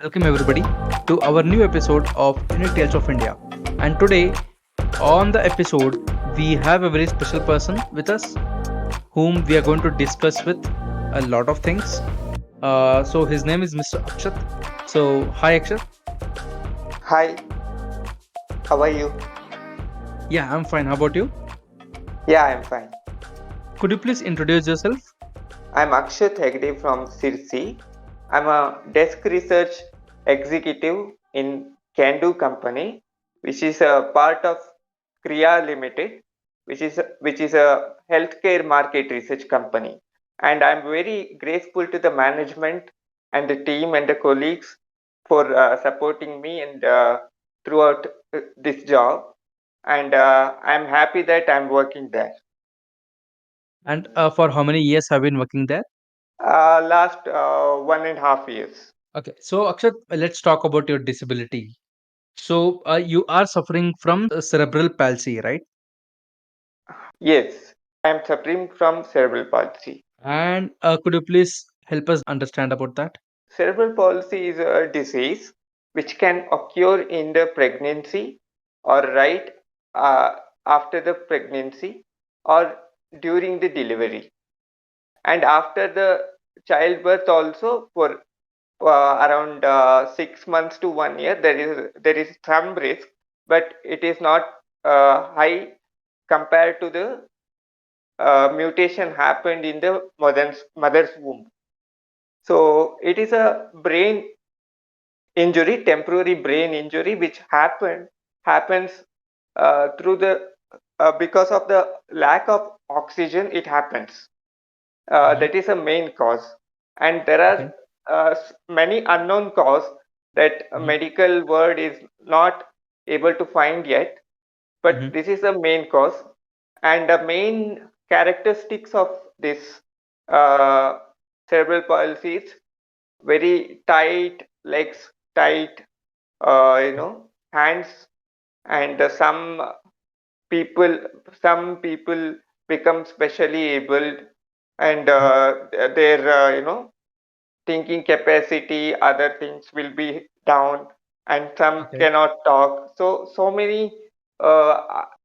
welcome everybody to our new episode of Unique Tales of India. And today on the episode, we have a very special person with us whom we are going to discuss with a lot of things. So his name is Mr. Akshat. So hi Akshat. Hi, how are you? Yeah, I'm fine. How about you? Yeah, I'm fine. Could you please introduce yourself? I'm Akshat Hegde from Sirsi. I'm a desk research executive in Candu Company, which is a part of Kriya Limited, which is a healthcare market research company. And I'm very grateful to the management and the team and the colleagues for supporting me and throughout this job. And I'm happy that I'm working there. And for how many years have you been working there? Last 1.5 years. Okay, so Akshat, let's talk about your disability. So you are suffering from cerebral palsy, right? Yes, I am suffering from cerebral palsy. And could you please help us understand about that? Cerebral palsy is a disease which can occur in the pregnancy or right uh, after the pregnancy or during the delivery and after the childbirth also for around 6 months to 1 year there is some risk, but it is not high compared to the mutation happened in the mother's womb. So it is a brain injury, temporary brain injury, which happens through the because of the lack of oxygen. It happens. Hmm. That is a main cause, and there are Okay. many unknown cause that a Hmm. medical word is not able to find yet. But Hmm. this is the main cause, and the main characteristics of this uh, cerebral palsy is very tight legs, tight hands, and people some people become specially abled, and Hmm. their thinking capacity, other things will be down, and some Okay. cannot talk. So many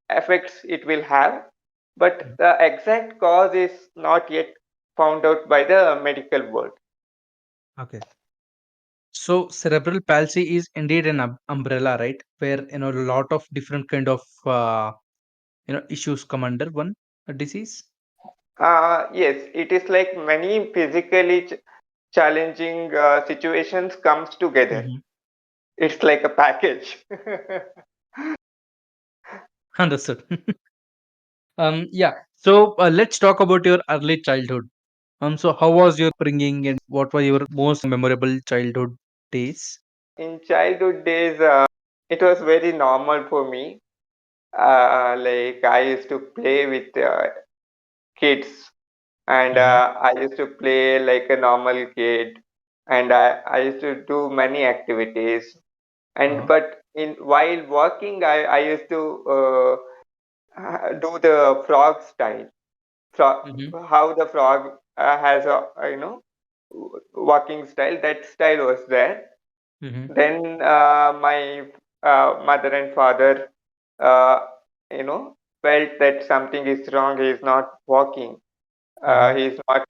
effects it will have, but Mhm. the exact cause is not yet found out by the medical world. Okay. So cerebral palsy is indeed an umbrella, right? Where a lot of different kind of issues come under one disease. Yes, it is like many physically challenging situations comes together. Hmm. It's like a package. Understood. Yeah. So let's talk about your early childhood. So how was your upbringing and what were your most memorable childhood days? In childhood days, it was very normal for me. Like I used to play with kids, and Mm-hmm. I used to play like a normal kid, and I used to do many activities. And Uh-huh. but in while walking, I used to do the frog style. Mm-hmm. How the frog has a walking style. That style was there. Mm-hmm. Then my mother and father, uh, felt that something is wrong. He is not walking. Mm-hmm. He is not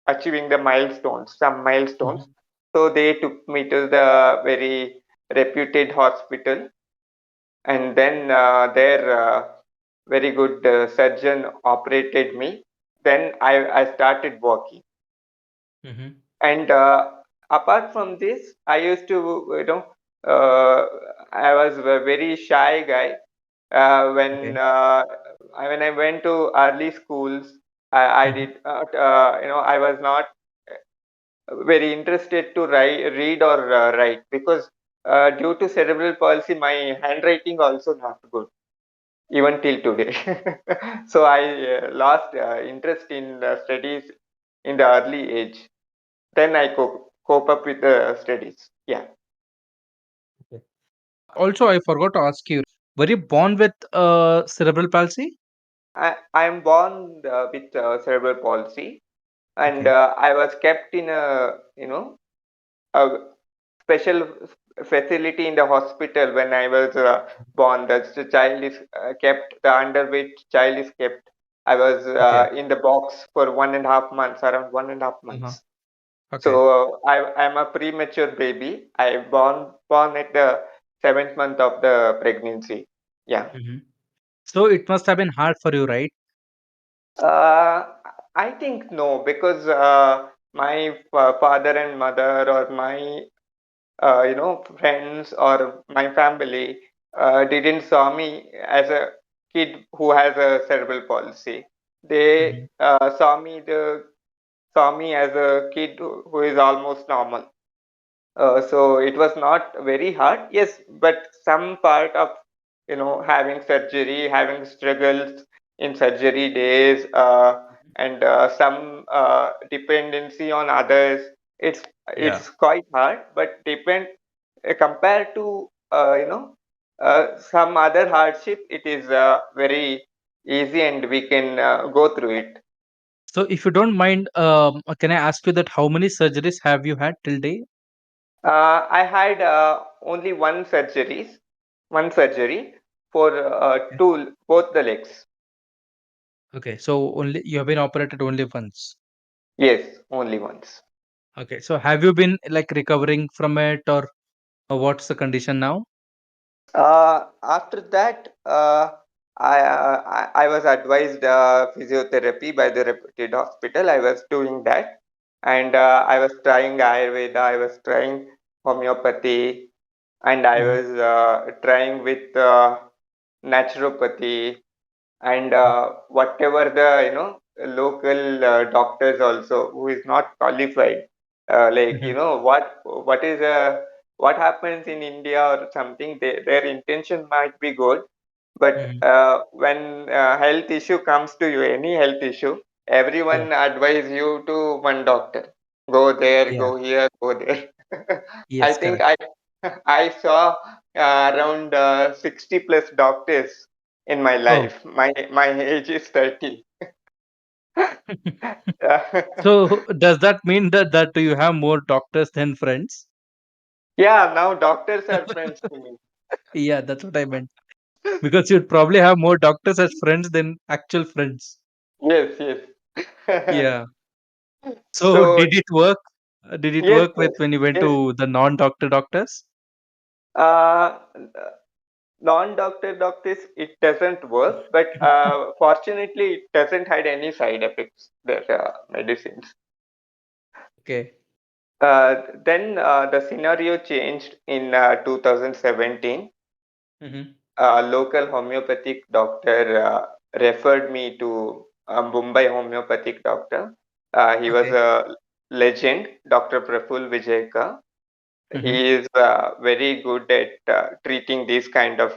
achieving the milestones, some milestones. Mm-hmm. So they took me to the very reputed hospital, and then their very good surgeon operated me. Then I started walking. Mm-hmm. And apart from this, I used to, uh, I was a very shy guy. When Okay. when I went to early schools, I Mm-hmm. did not, I was not very interested to read or write, because due to cerebral palsy, my handwriting also not good even till today. So I lost interest in studies in the early age. Then I cope up with the studies. Yeah, Okay. Also, I forgot to ask you, were you born with cerebral palsy? I am born with cerebral palsy, and Okay. I was kept in a a special facility in the hospital when I was born. The child is kept, the underweight child is kept. I was Okay. in the box for 1.5 months, around one and a half Uh-huh. months. Okay. So I'm a premature baby. I born at the seventh month of the pregnancy. Yeah. Hmm. So it must have been hard for you, right? Uh, I think no, because my father and mother, or my friends or my family didn't saw me as a kid who has a cerebral palsy. They Hmm. saw me as a kid who is almost normal. So it was not very hard, yes, but some part of having surgery, having struggles in surgery days, and some dependency on others. Yeah. It's quite hard, but depend compared to some other hardship, it is very easy and we can go through it. So if you don't mind, can I ask you that how many surgeries have you had till date? I had only one surgery for Okay. both the legs. Okay. So only you have been operated only once. Yes, only once. Okay. So have you been like recovering from it, or what's the condition now? After that, I was advised physiotherapy by the reputed hospital. I was doing that, and I was trying Ayurveda. I was trying homeopathy, and I Hmm. was trying with naturopathy, and whatever the local doctors also who is not qualified, like Hmm. what is what happens in India or something, their intention might be good, but Hmm. when health issue comes to you, any health issue, Yeah. everyone advise you to one doctor. Go there, Yeah. go here, go there. I Yes. think Correct. I saw around 60 plus doctors in my Oh. life. My age is 30. So does that mean that you have more doctors than friends? Yeah, now doctors are friends to me. Yeah, that's what I meant. Because you'd probably have more doctors as friends than actual friends. Yes, yes. Yeah. So So did it work? Did it yes, work with when you went yes. to the non-doctor doctors? Uh, Non-doctor doctors, it doesn't work, but fortunately, it doesn't had any side effects. The medicines. Okay. Then the scenario changed in 2017. Hmm. A local homeopathic doctor referred me to a Mumbai homeopathic doctor. He was Okay. a legend, Dr. Praful Vijayka. Hmm. He is very good at treating these kind of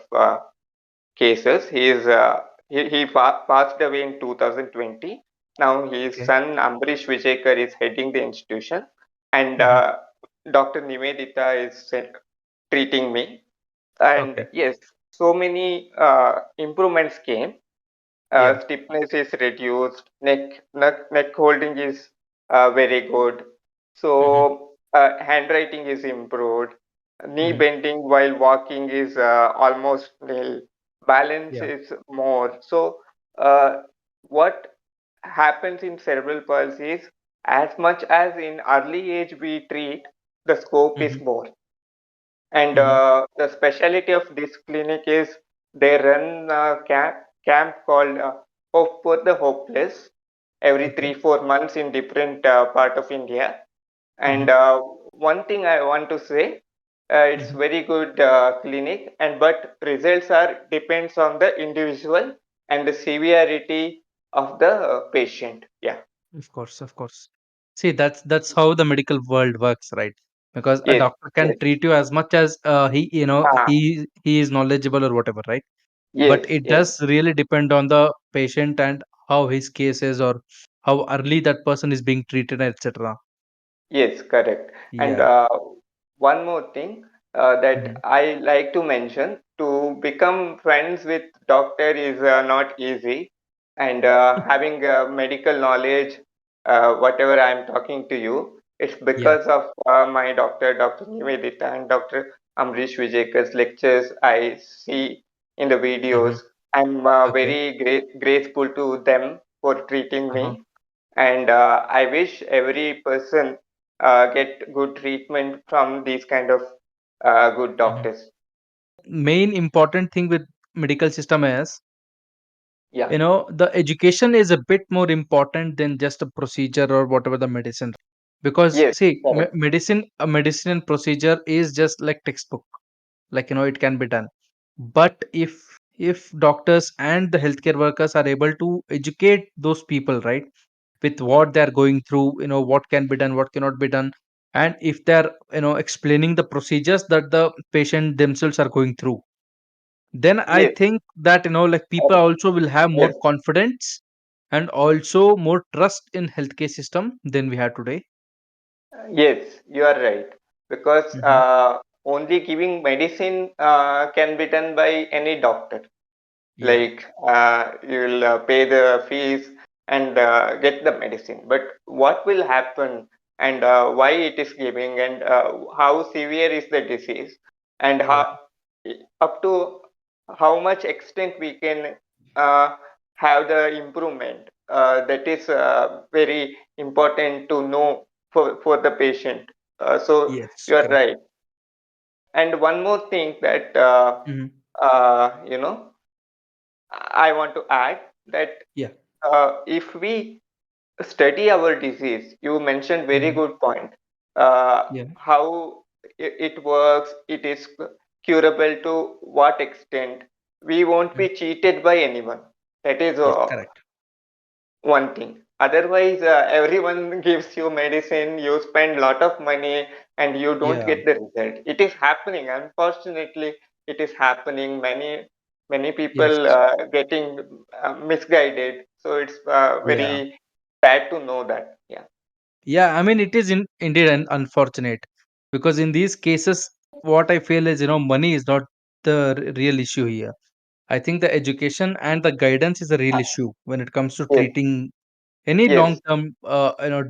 cases. He passed away in 2020. Now his Okay. son Ambrish Vijayakar is heading the institution, and Hmm. Dr. Nivedita is treating me. And Okay. yes, so many improvements came. Yeah. Stiffness is reduced, neck holding is very good. Hmm. So handwriting is improved. Knee Hmm. bending while walking is almost nil. Balance Yeah. is more. So what happens in cerebral palsy is, as much as in early age we treat, the scope is Hmm. more. And Hmm. the specialty of this clinic is they run a camp called Hope for the Hopeless every Okay. 3 4 months in different part of India. And Hmm. one thing I want to say, it's Hmm. very good clinic, and but results are depends on the individual and the severity of the patient. Yeah. Of course. Of course. See, that's how the medical world works, right? Because a Yes. doctor can Yes. treat you as much as he, Ah, he is knowledgeable or whatever, right? yes. But it Yes. does really depend on the patient and how his case is, or how early that person is being treated, etc. Yes, correct. And Yeah. one more thing Hmm. that I like to mention, to become friends with doctor is not easy. And having medical knowledge, whatever I'm talking to you. It's Yeah. because of my doctor, Dr. Nivedita, and Dr. Amrish Vijaykar's lectures I see in the Hmm. videos. I'm Okay. very grateful to them for treating Uh-huh. me, and I wish every person get good treatment from these kind of good Mhm. doctors. Main important thing with medical system is, Yeah. the education is a bit more important than just a procedure or whatever the medicine. Because Yes. see, Correct. medicine and procedure is just like textbook. Like, it can be done. But if doctors and the healthcare workers are able to educate those people, right, with what they're going through, what can be done, what cannot be done, and if they're explaining the procedures that the patient themselves are going through, then I Yes. think that like people also will have more Yes. confidence and also more trust in healthcare system than we have today. Yes, you are right. Because Hmm. only giving medicine can be done by any doctor. Yeah. Like you'll pay the fees and get the medicine. But what will happen and why it is giving and how severe is the disease and Yeah. how up to how much extent we can uh, have the improvement. That is very important to know for the patient. So Yes, you are correct. right. And one more thing that Hmm. you know I want to add that Yeah. if we study our disease, you mentioned very Hmm. good point. Yeah. How it works, it is curable to what extent. We won't Mm. be cheated by anyone. That is Yeah, correct. one thing. Otherwise, everyone gives you medicine, you spend lot of money, and you don't Yeah. get the result. It is happening. Unfortunately, it is happening. Many people Yes. getting misguided. So it's Yeah. very bad to know that. Yeah. Yeah, I mean, it is indeed unfortunate, because in these cases, what I feel is, money is not the real issue here. I think the education and the guidance is a real issue when it comes to Yes. treating any Yes. long-term,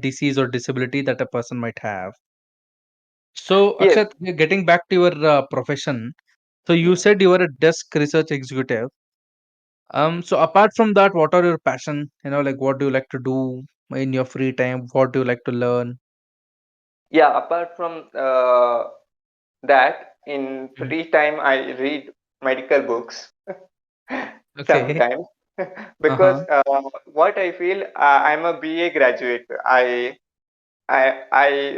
disease or disability that a person might have. So, Yes. Akshat, getting back to your profession, so you Yeah. said you were a desk research executive. So apart from that, what are your passion? Like what do you like to do in your free time? What do you like to learn? Yeah. Apart from that, in Mhm. free time, I read medical books Okay. sometimes because Uh-huh. what I feel, I'm a BA graduate. I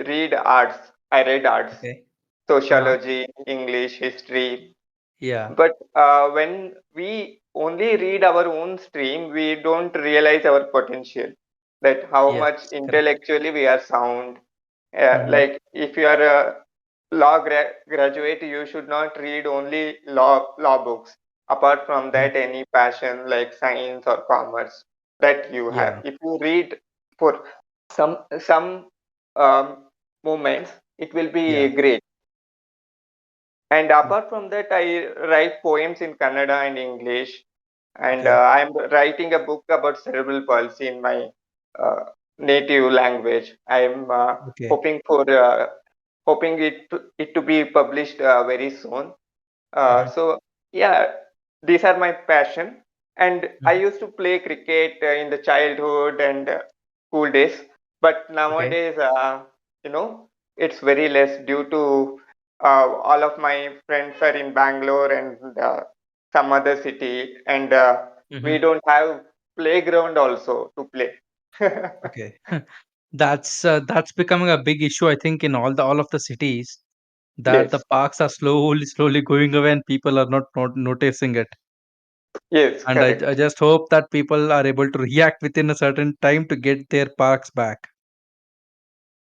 read arts. I read arts, Okay. Uh-huh. sociology, English, history. Yeah. But when we only read our own stream, we don't realize our potential. That how Yes. much Correct. intellectually we are sound. Mm-hmm. Like if you are a law graduate, you should not read only law books. Apart from Hmm. that, any passion like science or commerce that you have. Yeah. If you read for some um, moments, it will be Yeah. great. And Mm. apart from that, I write poems in Kannada and English. And Okay. I'm writing a book about cerebral palsy in my uh, native language. I'm Okay. hoping for hoping it to be published very soon. Mm-hmm. So yeah, these are my passion. And I Hmm. used to play cricket in the childhood and school days, but Okay. nowadays, you know, it's very less due to all of my friends are in Bangalore and some other city, and we Mm-hmm. don't have playground also to play. Okay. That's becoming a big issue, I think, in all of the cities, that the Yes, parks are slowly going away and people are not noticing it. yes, And I correct. just hope that people are able to react within a certain time to get their parks back.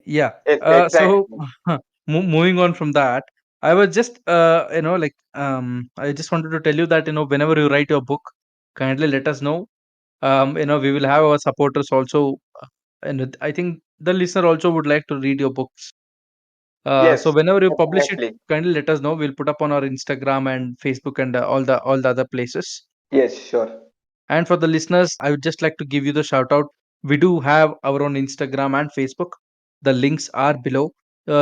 Yeah. Yes, So exactly. moving on from that, I was just I just wanted to tell you that whenever you write your book, kindly let us know. We will have our supporters also, and I think the listener also would like to read your books. So Yes, whenever you publish it, definitely. kindly let us know. We'll put up on our Instagram and Facebook and all the other places. Yes, sure. And for the listeners, I would just like to give you the shout out. We do have our own Instagram and Facebook. The links are below.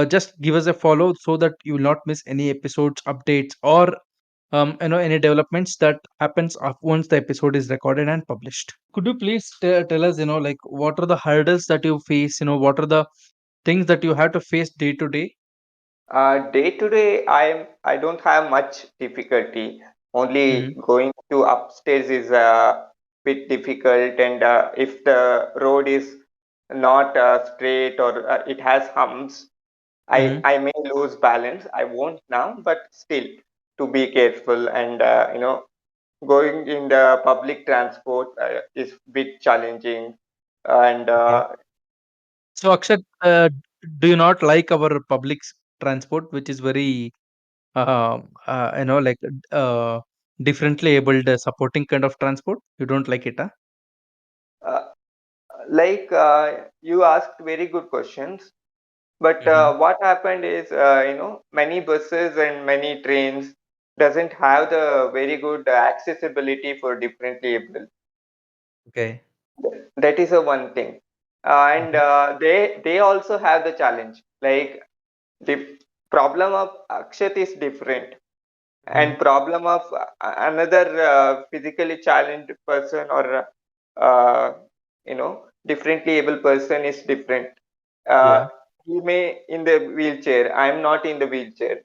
Just give us a follow so that you will not miss any episodes, updates, or any developments that happens once the episode is recorded and published. Could you please tell us, like what are the hurdles that you face? What are the things that you have to face day to day? Day to day, I don't have much difficulty. Only Mm-hmm. going to upstairs is a bit difficult, and if the road is not straight or it has humps, Mm-hmm. I may lose balance. I won't now, but still to be careful, and going in the public transport is bit challenging, and Okay. So, Akshat, do you not like our transport, which is very, like uh, differently abled supporting kind of transport? You don't like it, huh? uh, like you asked very good questions. But Mm-hmm. what happened is, many buses and many trains doesn't have the very good accessibility for differently able. Okay. That is a one thing, and Mm-hmm. they also have the challenge. Like the problem of Akshat is different, Mm-hmm. and problem of another physically challenged person or differently able person is different. uh, Yeah. he may in the wheelchair, I'm not in the wheelchair,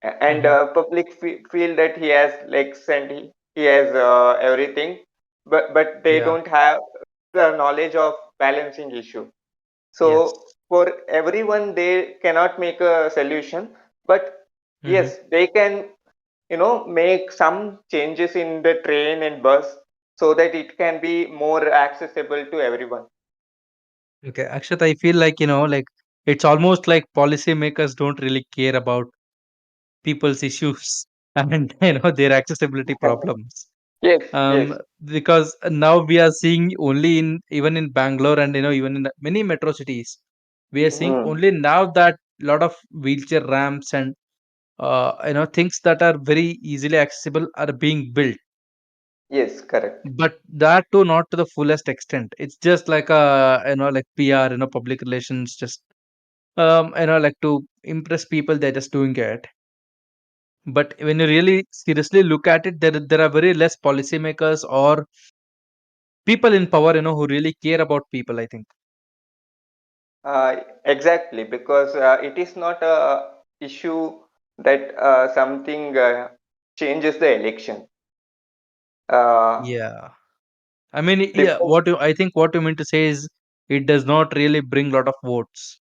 and Mm-hmm. public feel that he has legs and he has everything, but they Yeah. don't have the knowledge of balancing issue. So Yes. for everyone they cannot make a solution, but Mm-hmm. yes, they can make some changes in the train and bus so that it can be more accessible to everyone. Okay, Akshat, I feel like, like it's almost like policymakers don't really care about people's issues and, their accessibility problems. Yes, Um, yes. because now we are seeing only even in Bangalore and, even in many metro cities, we are seeing Mm, only now that lot of wheelchair ramps and, things that are very easily accessible are being built, yes, correct. but that too not to the fullest extent. It's just like a, like PR, public relations, just like to impress people, they're just doing it. But when you really seriously look at it, there are very less policymakers or people in power, who really care about people, I think. Exactly, because it is not a issue that something changes the election. Uh, Yeah. I mean, yeah, because I think what you mean to say is it does not really bring lot of votes.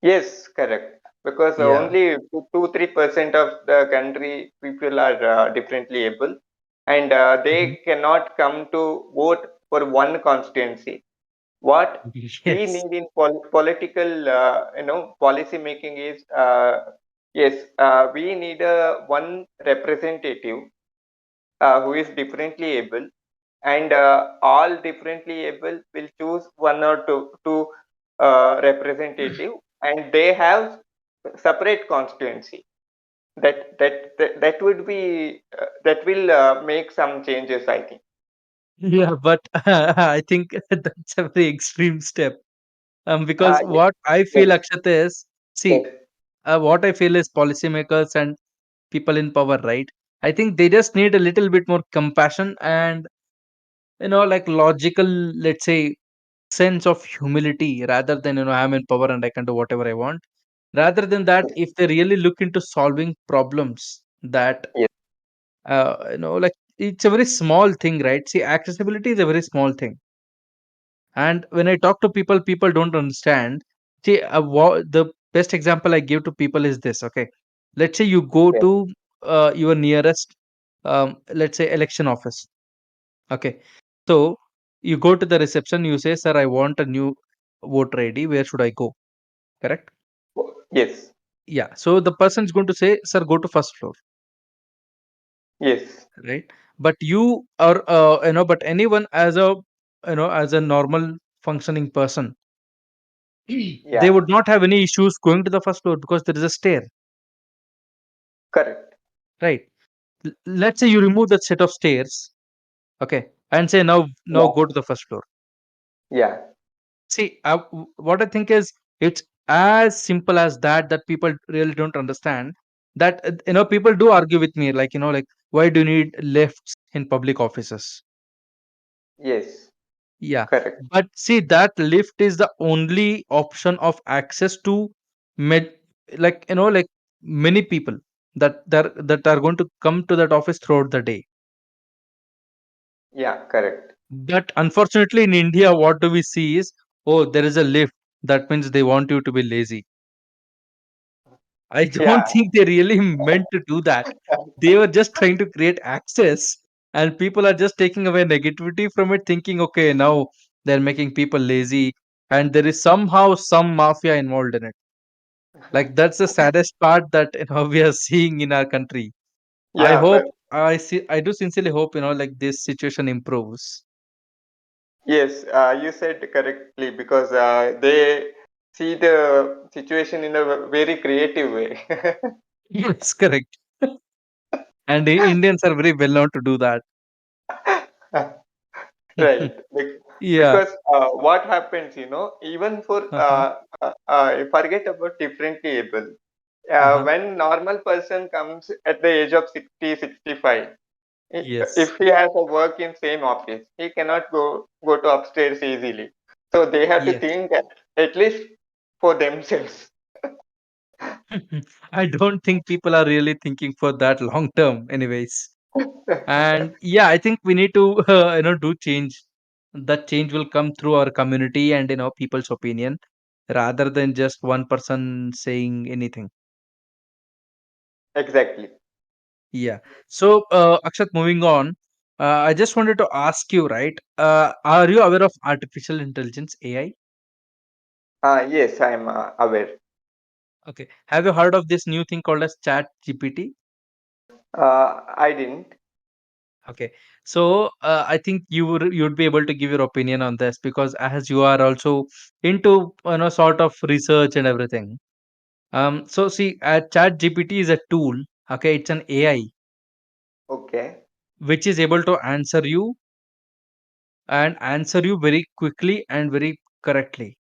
yes, correct. Because Yeah. only 2-3% of the country people are differently able, and Mhm. they cannot come to vote for one constituency. What we Yes. need in political, policy making is, yes, we need a one representative who is differently able, and all differently able will choose one or two representative, and they have separate constituency. That would be that will make some changes, I think. Yeah, but I think that's a very extreme step. Because Yes, what I feel, yes, Akshat, is, see, yes, what I feel is policymakers and people in power, right? I think they just need a little bit more compassion and, like logical, let's say, sense of humility rather than, I'm in power and I can do whatever I want. Rather than that, if they really look into solving problems that, yes, like it's a very small thing, right? See, accessibility is a very small thing. And when I talk to people, people don't understand. See, the best example I give to people is this. Okay, let's say you go yes, to your nearest, let's say, election office. Okay, so you go to the reception. You say, "Sir, I want a new voter ID. Where should I go?" Correct? yes, Yeah. So the person is going to say, "Sir, go to first floor." yes, Right? But you are, but anyone as a, as a normal functioning person, they yeah, would not have any issues going to the first floor because there is a stair, correct, right? Let's say you remove that set of stairs, okay, and say now yeah, go to the first floor. yeah, See, what I think is it's as simple as that, that people really don't understand. That people do argue with me, like, like, why do you need lifts in public offices? Yes, Yeah, correct. but see, that lift is the only option of access to med, like, like, many people that are going to come to that office throughout the day. Yeah, correct. But unfortunately, in India, what do we see is, oh, there is a lift. That means they want you to be lazy. I don't Yeah, think they really meant to do that. They were just trying to create access, and people are just taking away negativity from it, thinking, okay, now they're making people lazy, and there is somehow some mafia involved in it. Like, that's the saddest part that we are seeing in our country. I yeah, hope but I do sincerely hope like this situation improves. yes, you said correctly because they see the situation in a very creative way. Yes, correct. And the Indians are very well known to do that. Right. Yeah. Because what happens, even for Uh-huh. forget about differently able. Uh-huh. When normal person comes at the age of 60, 65, Yes. if he has a work in same office, he cannot go to upstairs easily. So they have to Yes. think at least for themselves. I don't think people are really thinking for that long term, anyways. And yeah, I think we need to, do change. That change will come through our community and people's opinion, rather than just one person saying anything. Exactly. Yeah. So, Akshat, moving on, I just wanted to ask you, right? Are you aware of artificial intelligence, AI? Yes, I'm aware. Okay. Have you heard of this new thing called as Chat GPT? I didn't. Okay. So, I think you'd be able to give your opinion on this, because as you are also into sort of research and everything. So see, Chat GPT is a tool. Okay, it's an AI Okay. which is able to answer you very quickly and very correctly.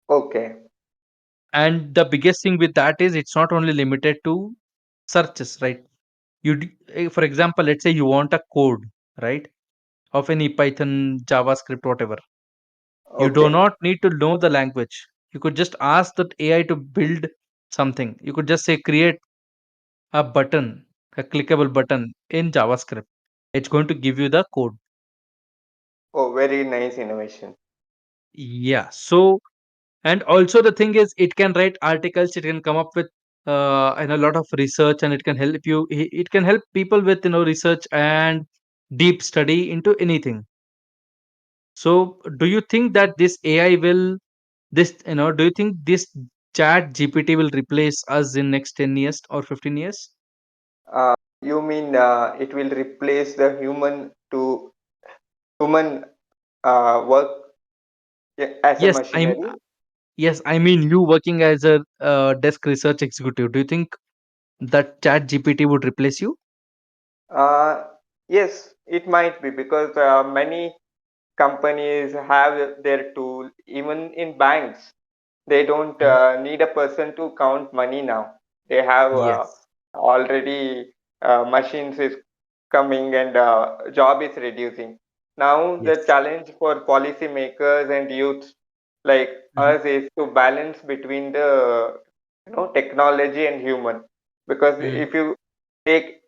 Okay. And the biggest thing with that is it's not only limited to searches, right? For example, let's say you want a code, right, of any Python, JavaScript, whatever. You do Okay. not need to know the language. You could just ask that AI to build something. You could just say create a button, a clickable button in JavaScript. It's going to give you the code. Oh, very nice innovation. Yeah. So, and also the thing is, it can write articles. It can come up with and a lot of research, and it can help you. It can help people with research and deep study into anything. So, do you think that this AI will this do you think this Chat GPT will replace us in next 10 years or 15 years? You mean it will replace the human work as a Yes, machinery? I mean you working as a desk research executive. Do you think that Chat GPT would replace you? Uh, yes, it might be because many companies have their tool. Even in banks, they don't Mhm. need a person to count money now. They have Yes. already machines is coming and job is reducing. Now the Yes. challenge for policymakers and youths like Mhm. us is to balance between the technology and human. Because Mhm. if you take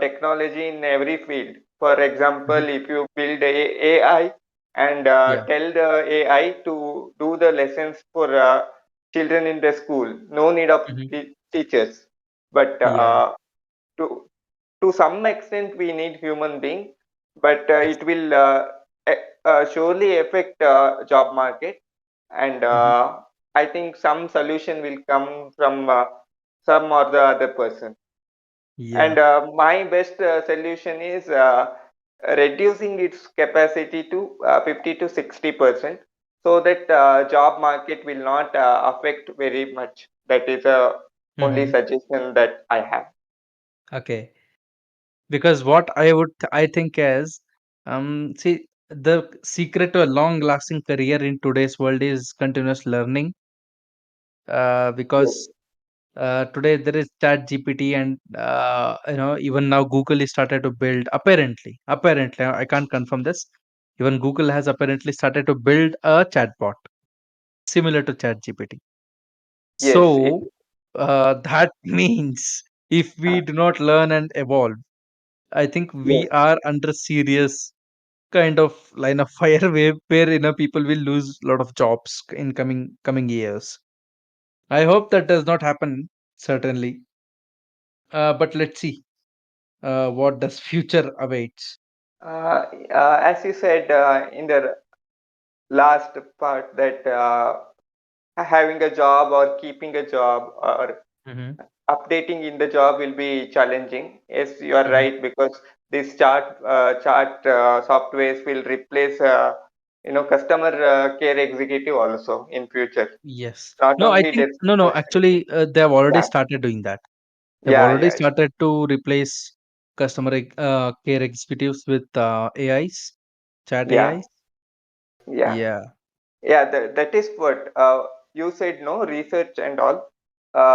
technology in every field, for example, Mhm. if you build a AI and Yeah. tell the AI to do the lessons for children in the school. No need of Mhm. teachers, but Yeah. to to some extent we need human being, but Yes. it will surely affect job market, and Mhm. I think some solution will come from some or the other person. Yeah. And my best solution is reducing its capacity to 50 to 60%, so that job market will not affect very much. That is only Mhm. suggestion that I have. Okay. Because what I think is, see, the secret to a long lasting career in today's world is continuous learning Yes. because today there is chat gpt, and even now Google is started to build, apparently I can't confirm this. Even Google has apparently started to build a chatbot similar to chat gpt. Yes. It, So that means if we uh, do not learn and evolve, I think we yes. are under serious kind of line of fire where people will lose a lot of jobs in coming years. I hope that does not happen, certainly. But let's see what does future awaits. As you said in the last part, that having a job or keeping a job or Hmm. updating in the job will be challenging. Yes, you are Hmm. right, because these chart softwares will replace customer care executive also in future. Yes. Not No, I only think desk. no. Actually, they have already Yeah, started doing that. They've yeah, already yeah, started to replace care executives with AIs, chat yeah, AIs. yeah. Yeah. Yeah, that is what you said, no research and all.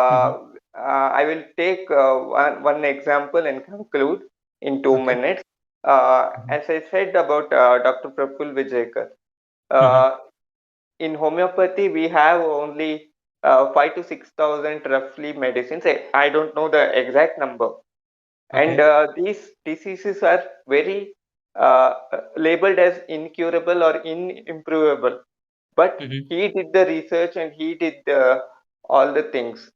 Hmm. I will take one example and conclude in two Okay. minutes. Hmm. As I said about Dr. Praful Vijayakar, Hmm. uh, in homeopathy we have only 5 to 6,000 roughly medicines. I don't know the exact number, and Okay. these diseases are very labeled as incurable or inimprovable, but Hmm. he did the research and he did all the things.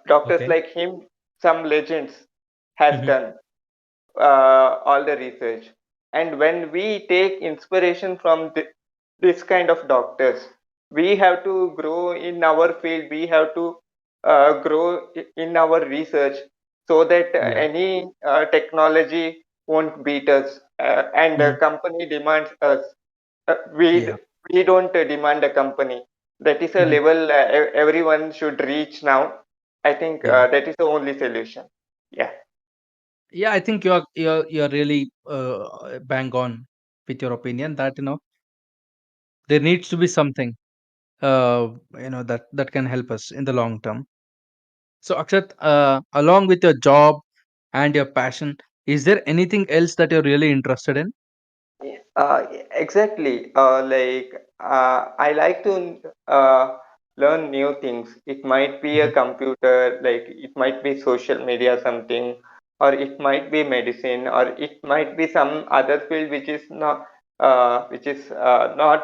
Doctors Okay. like him, some legends, has Hmm. done all the research. And when we take inspiration from this kind of doctors, we have to grow in our field. We have to grow in our research, so that Yeah. any technology won't beat us, and the Hmm. company demands us. uh, we Yeah. d- we don't demand a company. That is a Hmm. level everyone should reach now. I think Yeah. that is the only solution. Yeah. Yeah. I think you're really bang on with your opinion that there needs to be something that can help us in the long term. So Akshat, along with your job and your passion, is there anything else that you're really interested in? Exactly. I like to learn new things. It might be a Hmm. computer, like it might be social media, something, or it might be medicine, or it might be some other field which is not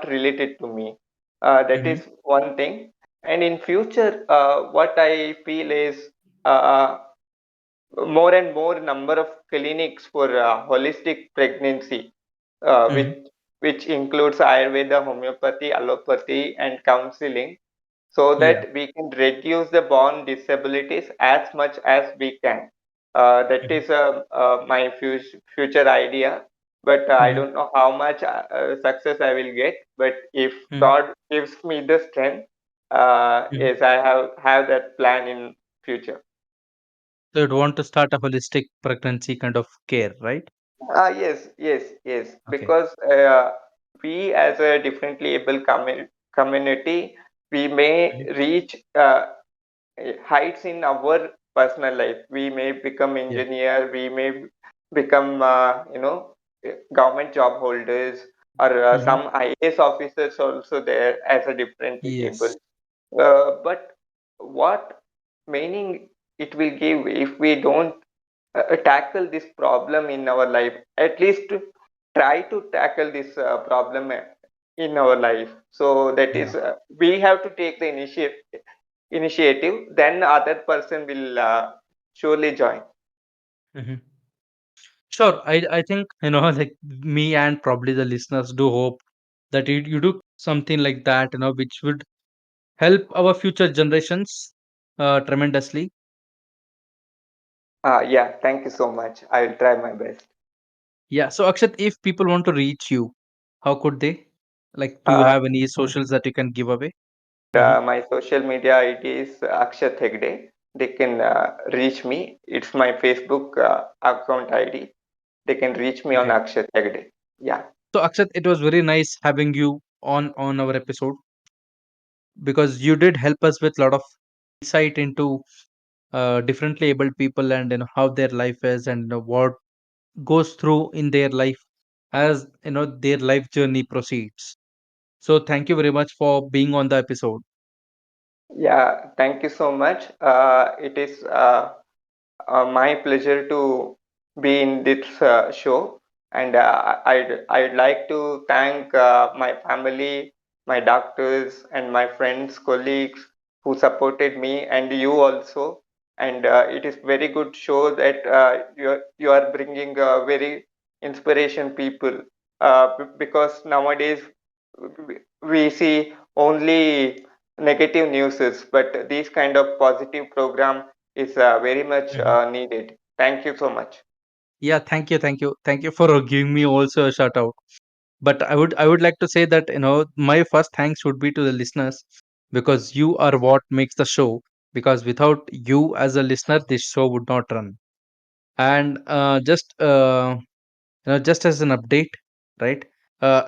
related to me. That Hmm. is one thing. And in future, what I feel is uh, more and more number of clinics for holistic pregnancy, uh, which Hmm. which includes Ayurveda, homeopathy, allopathy, and counseling, so Yeah. that we can reduce the born disabilities as much as we can. That Hmm. is my future idea, but I Hmm. don't know how much success I will get. But if Hmm. God gives me the strength, Hmm. yes, I have that plan in future. So you'd want to start a holistic pregnancy kind of care, right? Yes, yes, yes. Okay. Because we, as a differently able community, we may Mhm. reach heights in our personal life. We may become Yeah. engineer. We may become, government job holders, or Hmm. some IAS officers also there as a differently able. Yes. But what meaning it will give if we don't tackle this problem in our life, at least to try to tackle this problem in our life. So that Yeah. is we have to take the initiative, then other person will surely join. Hmm. Sure. I think, like me and probably the listeners do hope that you do something like that, which would help our future generations tremendously. Yeah, thank you so much. I will try my best. Yeah. So Akshat, if people want to reach you, how could they? Like, do you uh, have any socials that you can give away? Hmm. my social media ID is Akshat Hegde. They can reach me. It's my Facebook account ID. They can reach me on Okay. Akshat Hegde. Yeah. So Akshat, it was very nice having you on our episode. because you did help us with a lot of insight into differently abled people, and how their life is, and what goes through in their life as their life journey proceeds. So thank you very much for being on the episode. Yeah, thank you so much. It is my pleasure to be in this show, and I'd like to thank my family, my doctors, and my friends, colleagues who supported me, and you also. And it is very good show that you are bringing very inspiration people, because nowadays we see only negative newses, but this kind of positive program is very much Mhm. needed. Thank you so much. Yeah, thank you for giving me also a shout out. But I would like to say that my first thanks would be to the listeners, because you are what makes the show. Because without you as a listener, this show would not run. And just as an update, right?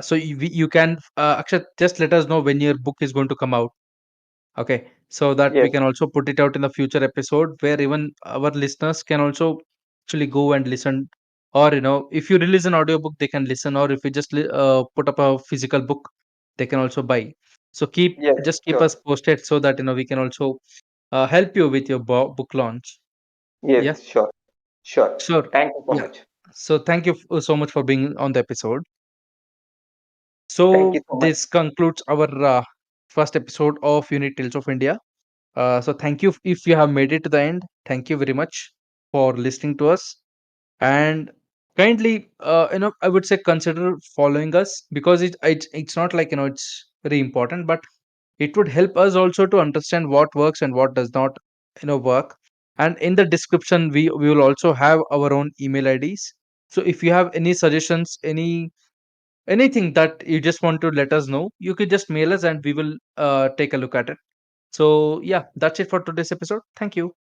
So you can Akshat, just let us know when your book is going to come out. Okay, so that we Yes, can also put it out in the future episode, where even our listeners can also actually go and listen. Or if you release an audiobook, they can listen. Or if you just put up a physical book, they can also buy. So yes, just keep sure. us posted, so that we can also help you with your book launch. Yeah, Yes, sure, sure. sure. Thank you so Yeah. much. So thank you so much for being on the episode. Thank you So so much. this concludes our first episode of Unit Tales of India. So thank you if you have made it to the end. Thank you very much for listening to us, and kindly, I would say consider following us, because it's not like it's very important, but it would help us also to understand what works and what does not work. And in the description, we will also have our own email IDs. So if you have any suggestions, anything that you just want to let us know, you could just mail us and we will take a look at it. So, yeah, that's it for today's episode. Thank you.